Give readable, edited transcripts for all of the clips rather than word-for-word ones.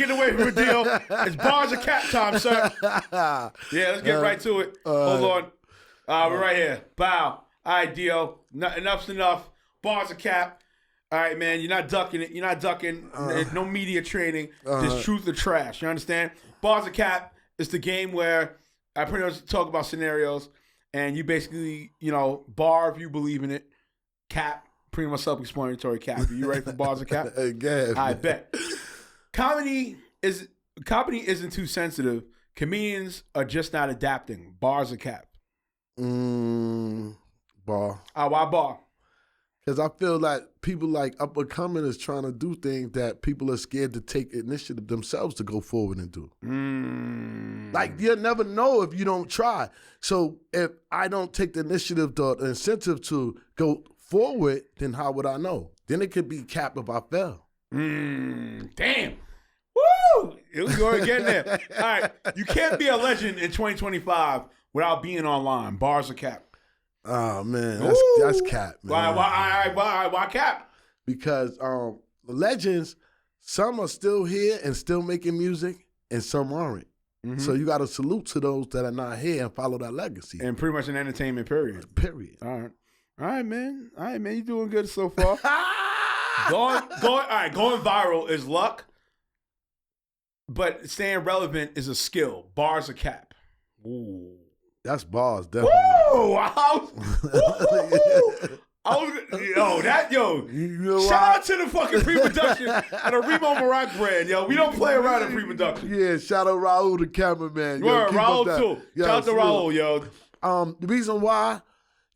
Get away from the deal. It's bars of cap time, sir. Yeah, let's get right to it. Hold on. We're right here. Bow. All right, Dio. Enough's enough. Bars of cap. All right, man. You're not ducking it. You're not ducking. No media training. Just truth or trash. You understand? Bars of cap is the game where I pretty much talk about scenarios, and you basically, bar if you believe in it. Cap. Pretty much self-explanatory. Cap. Are you ready for bars of cap? Again, I bet. Comedy isn't too sensitive. Comedians are just not adapting. Bars of cap. Bar. Why bar? Because I feel like people like up and coming is trying to do things that people are scared to take initiative themselves to go forward and do. Like, you'll never know if you don't try. So if I don't take the initiative, the incentive to go forward, then how would I know? Then it could be cap if I fail. Damn. Woo! Here we go again there. All right. You can't be a legend in 2025 without being online. Bars of cap. Oh, man. That's cap, man. Why cap? Because legends, some are still here and still making music, and some aren't. So you got to salute to those that are not here and follow that legacy. And pretty much an entertainment period. Period. All right, man. You doing good so far. Going viral is luck, but staying relevant is a skill. Bars of cap. Ooh. That's bars, definitely. Woo! Shout out to the fucking pre-production at a Remo Maroc brand, yo. We don't play around in pre-production. Yeah, shout out Raul, the cameraman. Raul too. Yo, shout out to Raul, yo. The reason why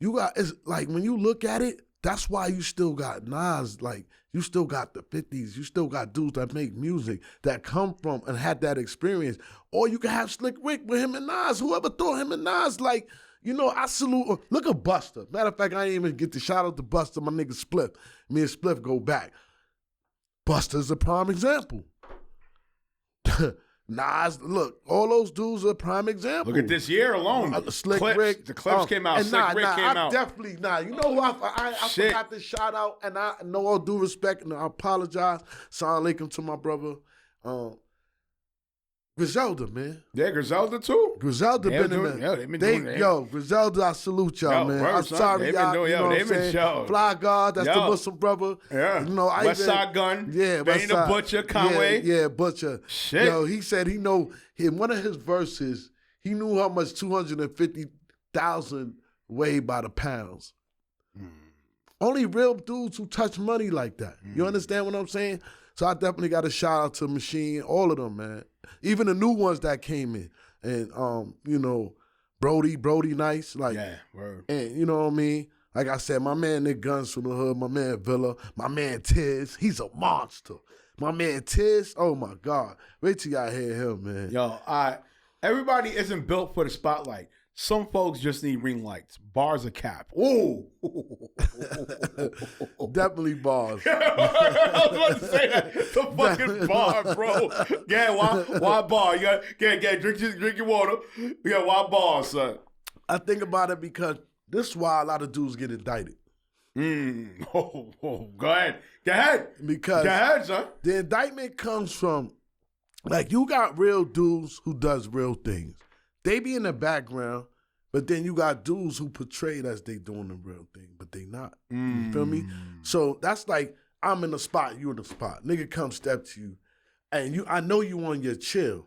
it's like when you look at it, that's why you still got Nas, like you still got the 50s, you still got dudes that make music that come from and had that experience. Or you can have Slick Rick with him and Nas. Whoever thought him and Nas, like, I salute. Look at Buster. Matter of fact, I didn't even get to shout out to Buster, my nigga Spliff. Me and Spliff go back. Buster's a prime example. Nas, look, all those dudes are a prime example. Look at this year alone. Slick Clips, Rick. The clips came out. Slick Rick came out. Definitely, you know who I forgot to shout out, and I know all due respect, and I apologize. Salam alaikum to my brother. Griselda, man. Yeah, Griselda too. Griselda been in there. Yo, they been doing it. Yo, Griselda, I salute y'all, man. I'm sorry, y'all. They've been showing. Fly God, that's the Muslim brother. Yeah. West Side Gun. Yeah, Benny the Butcher, Conway. Yeah, Butcher. Shit. Yo, he said in one of his verses, he knew how much 250,000 weighed by the pounds. Only real dudes who touch money like that. You understand what I'm saying? So I definitely got a shout out to Machine, all of them, man. Even the new ones that came in. And, Brody nice. Like, yeah, word. And you know what I mean? Like I said, my man Nick Guns from the hood, my man Villa, my man Tiz, he's a monster. My man Tiz, oh my God. Wait till y'all hear him, man. Yo, everybody isn't built for the spotlight. Some folks just need ring lights. Bars of cap. Ooh. Definitely bars. I was about to say that. It's a fucking bar, bro. Yeah, why bar? You got drink your water. You got why bar, son? I think about it because this is why a lot of dudes get indicted. Go ahead. Because go ahead, son. The indictment comes from, like, you got real dudes who does real things. They be in the background, but then you got dudes who portray it as they doing the real thing, but they not. You feel me? So that's like, I'm in the spot, you in the spot. Nigga come step to you, and I know you on your chill.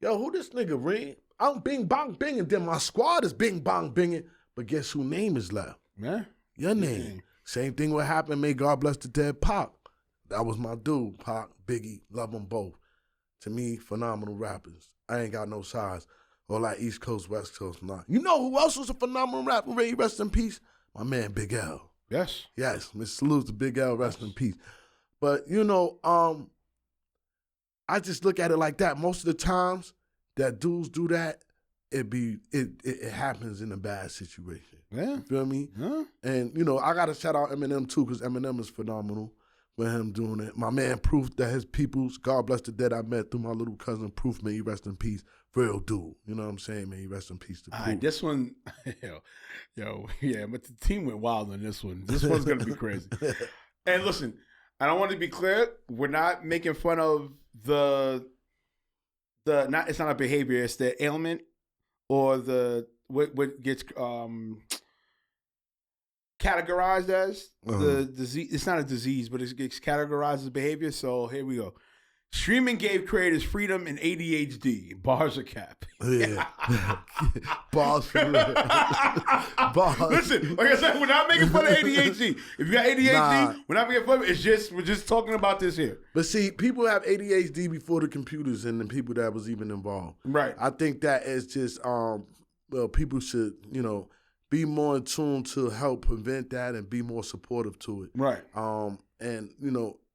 Yo, who this nigga ring? I'm bing bong binging, then my squad is bing bong binging, but guess who name is left? Yeah. Your name. Same thing what happened, may God bless the dead Pac. That was my dude, Pac, Biggie, love them both. To me, phenomenal rappers. I ain't got no size. Or like East Coast, West Coast, nah. You know who else was a phenomenal rapper? Ray, rest in peace. My man, Big L. Yes. Miss Salute to Big L, rest in peace. But I just look at it like that. Most of the times that dudes do that, it happens in a bad situation. Yeah. You feel me? Yeah. And I gotta shout out Eminem too, because Eminem is phenomenal with him doing it. My man Proof, that his peoples, God bless the dead I met through my little cousin Proof, may he rest in peace. Real dude. You know what I'm saying? May he rest in peace to Proof. All right, this one, yeah, but the team went wild on this one. This one's gonna be crazy. And listen, And I want to be clear, we're not making fun of the not. It's not a behavior. It's the ailment or the what gets categorized as the disease. It's not a disease, but it gets categorized as behavior. So here we go. Streaming gave creators freedom in ADHD. Bars are cap. Yeah. Bars for real. Bars. Listen, like I said, we're not making fun of ADHD. If you got ADHD, we're not making fun of it. We're just talking about this here. But see, people have ADHD before the computers and the people that was even involved. Right. I think that is just well, people should, be more in tune to help prevent that and be more supportive to it. Right. And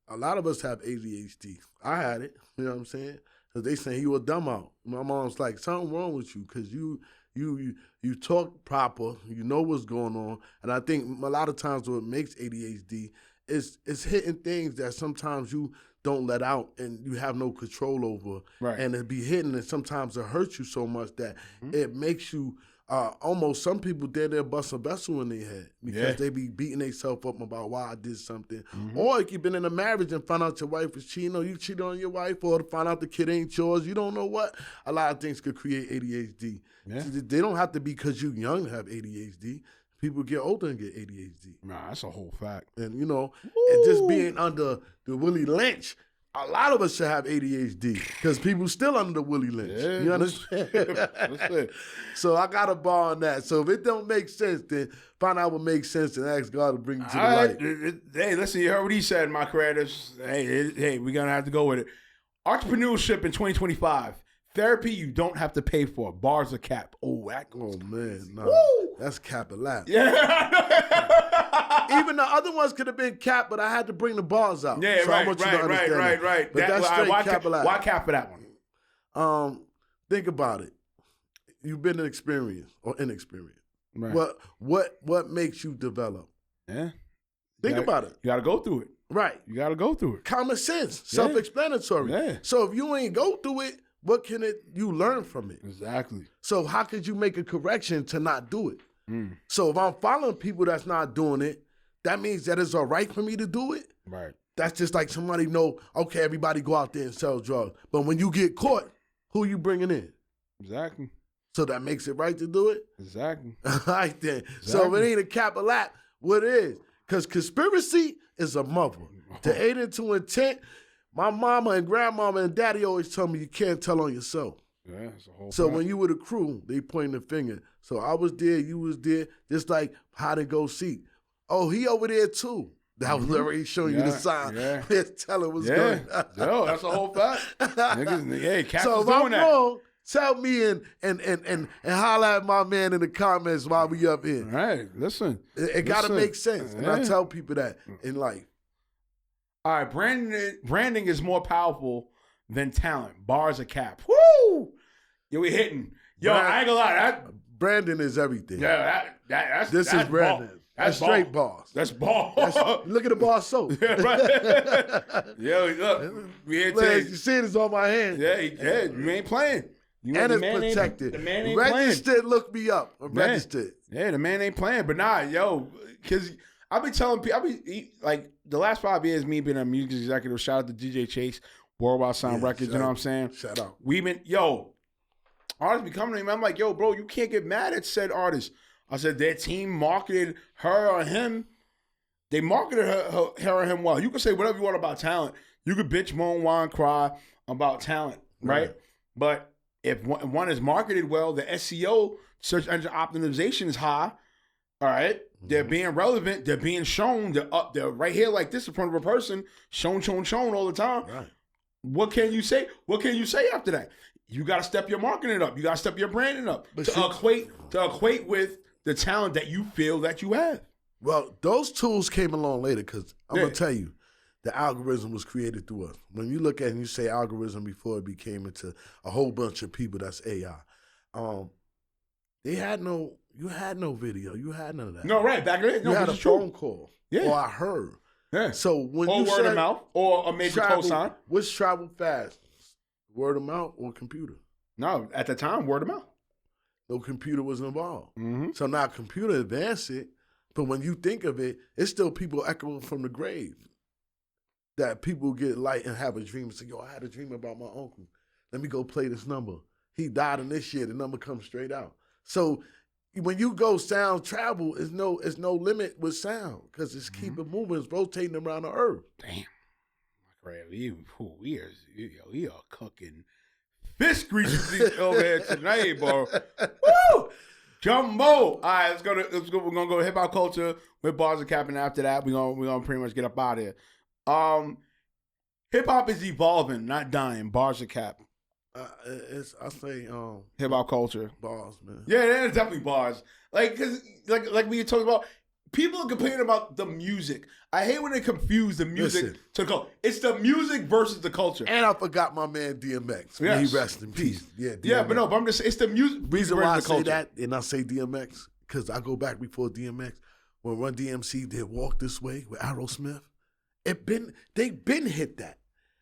a lot of us have ADHD. I had it, you know what I'm saying? Because they saying you a dumb out. My mom's like, something wrong with you because you talk proper, you know what's going on. And I think a lot of times what makes ADHD is hitting things that sometimes you don't let out and you have no control over. Right. And it be hitting and sometimes it hurts you so much that it makes you almost some people they'll bust a vessel in their head because they be beating themselves up about why I did something. Or if you've been in a marriage and found out your wife is cheating or you cheated on your wife or to find out the kid ain't yours, you don't know what. A lot of things could create ADHD. Yeah. They don't have to be because you're young to have ADHD. People get older and get ADHD. Nah, that's a whole fact. And, and just being under the Willie Lynch, a lot of us should have ADHD because people still under the Willie Lynch. Yeah, you understand? So I got a bar on that. So if it don't make sense, then find out what makes sense and ask God to bring you to the light. Hey, listen, you heard what he said, my creators. Hey, we're going to have to go with it. Entrepreneurship in 2025. Therapy you don't have to pay for. Bars are cap. Oh, man. No. Woo! That's cap a lot. Yeah. Even the other ones could have been cap, but I had to bring the bars out. Yeah, so right. But that's straight cap a lot. Why cap for that one? Think about it. You've been experienced or inexperienced. Right. What makes you develop? Yeah. Think about it. You got to go through it. Right. You got to go through it. Common sense, self-explanatory. Yeah. So if you ain't go through it, what can you learn from it? Exactly. So how could you make a correction to not do it? So if I'm following people that's not doing it, that means that it's all right for me to do it. Right. That's just like somebody know, okay, everybody go out there and sell drugs. But when you get caught, who you bringing in? Exactly. So that makes it right to do it? Exactly. All right then. Exactly. So if it ain't a cap a lot, what is? Because conspiracy is a mother. To aid into intent, my mama and grandmama and daddy always tell me you can't tell on yourself. Yeah, it's a whole So fact. when you were the crew, they pointing the finger. So I was there, you was there, just like hide and go seek. Oh, he over there too. That was already showing you the sign. Yeah. Let's tell it what's going on. Yo, that's a whole fact. Niggas, Cap So is if I'm doing that. wrong, tell me and holler at my man in the comments while we up here. All right, listen. It got to make sense. And I tell people that in life. All right, branding is more powerful than talent. Bars are cap. Woo! Yo, we hitting. Yo, I ain't gonna lie. Branding is everything. Yeah, that's this that's is branding. Ball. That's straight bars. That's ball. Look at the bar soap. Right. Yo, look. We here today. You see it is on my hand. Yeah, you ain't playing. And it's protected. The man ain't registered, playing. look me up. Registered. Yeah, the man ain't playing. But nah, yo, because I be telling people, like the last 5 years, me being a music executive, shout out to DJ Chase, Worldwide Sound Records, you know what I'm saying? Shout out. We've been, artists be coming to me. I'm like, yo, bro, you can't get mad at said artist. I said, their team marketed her or him. They marketed her or him well. You can say whatever you want about talent. You could bitch, moan, whine, cry about talent, right? But if one is marketed well, the SEO, search engine optimization, is high, all right? They're being relevant. They're being shown. They're up there right here like this in front of a person, shown all the time. Right. What can you say? What can you say after that? You got to step your marketing up. You got to step your branding up to equate with the talent that you feel that you have. Well, those tools came along later because I'm going to tell you, the algorithm was created through us. When you look at it and you say algorithm before it became into a whole bunch of people, that's AI. You had no video. You had none of that. No, right. Back then, you had a phone call. Yeah. Or I heard. Yeah. So when or you word of mouth or a major cosign. Which traveled fast? Word of mouth or computer? No, at the time, word of mouth. No computer was involved. Mm-hmm. So now computer advanced it, but when you think of it, it's still people echoing from the grave. that people get light and have a dream and say, yo, I had a dream about my uncle. Let me go play this number. He died in this year. The number comes straight out. So when you go sound travel, it's no limit with sound because it's keeping moving. It's rotating around the earth. Damn. We are cooking fish grease over here tonight, bro. Woo! Jumbo. All right, let's go. We're gonna go hip hop culture with bars and cap, and after that, we're gonna pretty much get up out of here. Hip hop is evolving, not dying. Bars and cap. I say hip hop culture. Bars, man. Yeah, it's definitely bars. Like, cause like we talking about, people are complaining about the music. I hate when they confuse the music to go. It's the music versus the culture. And I forgot my man DMX. Yes. He rest in peace. Yeah, DMX. Yeah, but I'm just saying, it's the music. Reason why I say that and I say DMX, because I go back before DMX, when Run DMC did Walk This Way with Aerosmith, they been hit that.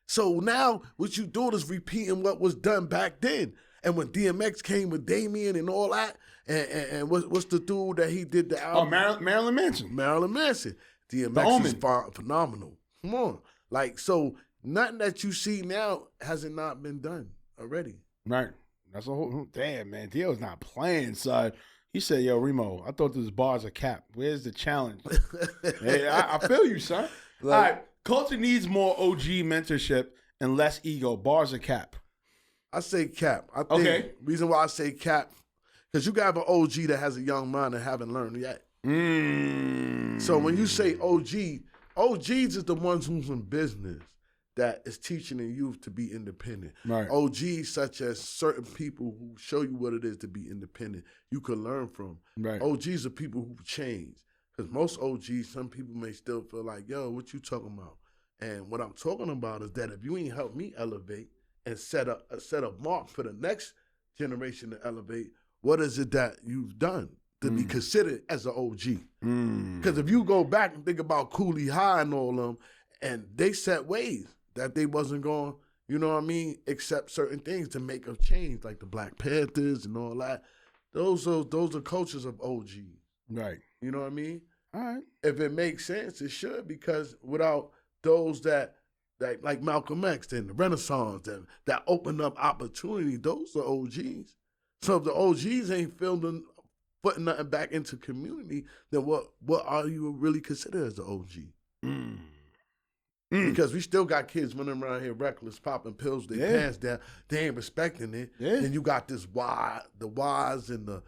So now what you doing is repeating what was done back then. And when DMX came with Damien and all that, and what's the dude that he did the album? Oh, Marilyn Manson. Marilyn Manson. DMX is phenomenal. Come on. Like, so nothing that you see now hasn't not been done already. Right. That's a whole, damn, man. DEEO's not playing, son. He said, yo, Remo, I thought this bars a cap. Where's the challenge? Hey, I feel you, son. Like, all right. Culture needs more OG mentorship and less ego. Bars a cap. I say cap. I think reason why I say cap, because you got an OG that has a young mind and haven't learned yet. So when you say OG, OGs is the ones who's in business that is teaching the youth to be independent. Right. OGs such as certain people who show you what it is to be independent, you can learn from. Right. OGs are people who change. Because most OGs, some people may still feel like, yo, what you talking about? And what I'm talking about is that if you ain't help me elevate and set a mark for the next generation to elevate, what is it that you've done to be considered as an OG? Because if you go back and think about Cooley High and all them, and they set ways that they wasn't going, you know what I mean, accept certain things to make a change, like the Black Panthers and all that. Those are cultures of OG. Right. You know what I mean? All right. If it makes sense, it should, because without those that like Malcolm X and the Renaissance that opened up opportunity, those are OGs. So if the OGs ain't putting nothing back into community, then what are you really considered as an OG? Because we still got kids running around here reckless, popping pills, their pants down. They ain't respecting it. Yeah. Then you got this the Ys and the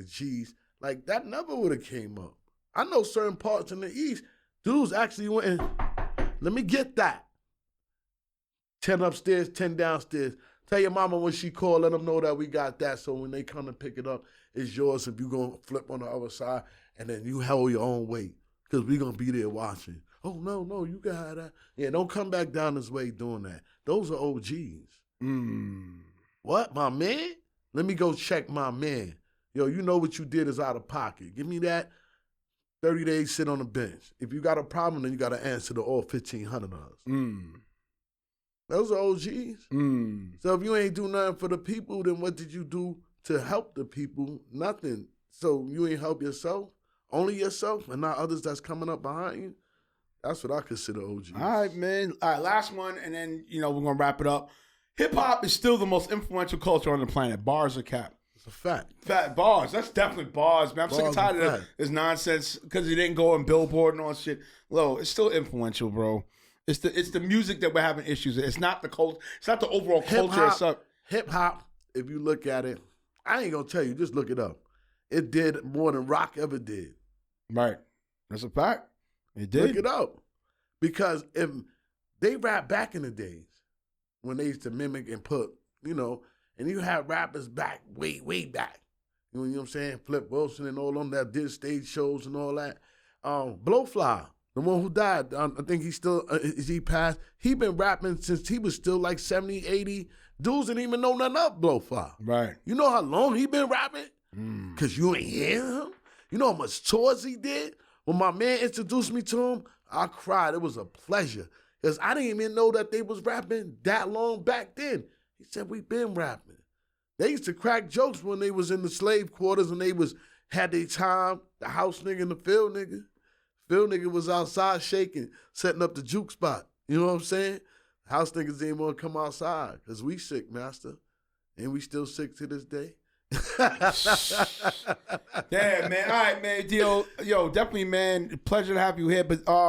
Gs. Like, that never would have came up. I know certain parts in the East, dudes actually went and, let me get that. 10 upstairs, 10 downstairs. Tell your mama when she call, let them know that we got that, so when they come to pick it up, it's yours if you going to flip on the other side, and then you hold your own weight, because we going to be there watching. Oh, no, you got that. Yeah, don't come back down this way doing that. Those are OGs. What, my man? Let me go check my man. Yo, you know what you did is out of pocket. Give me that. 30 days, sit on the bench. If you got a problem, then you got to answer to all $1,500. Those are OGs. So if you ain't do nothing for the people, then what did you do to help the people? Nothing. So you ain't help yourself, only yourself, and not others that's coming up behind you. That's what I consider OGs. All right, man. All right, last one, and then, we're going to wrap it up. Hip-hop is still the most influential culture on the planet. Bars or cap? It's a fact. Fat bars. That's definitely bars, man. I'm sick and tired of this nonsense because it didn't go on Billboard and all that shit. Lo, it's still influential, bro. It's the music that we're having issues with. It's not the culture. It's not the overall culture itself. Hip-hop, if you look at it, I ain't going to tell you. Just look it up. It did more than rock ever did. Right. That's a fact. It did. Look it up. Because if they rap back in the days when they used to mimic and put, and you have rappers back, way back. You know what I'm saying? Flip Wilson and all them that did stage shows and all that. Blowfly, the one who died, I think he still, he passed. He been rapping since he was still like 70, 80. Dudes didn't even know nothing of Blowfly. Right. You know how long he been rapping? Because you ain't hear him? You know how much tours he did? When my man introduced me to him, I cried. It was a pleasure. Because I didn't even know that they was rapping that long back then. He said, we been rapping. They used to crack jokes when they was in the slave quarters and they had their time, the house nigga and the field nigga. Phil nigga was outside shaking, setting up the juke spot. You know what I'm saying? House niggas ain't want to come outside because we sick, master. And we still sick to this day. Yeah, man. All right, man. Yo, definitely, man. Pleasure to have you here. But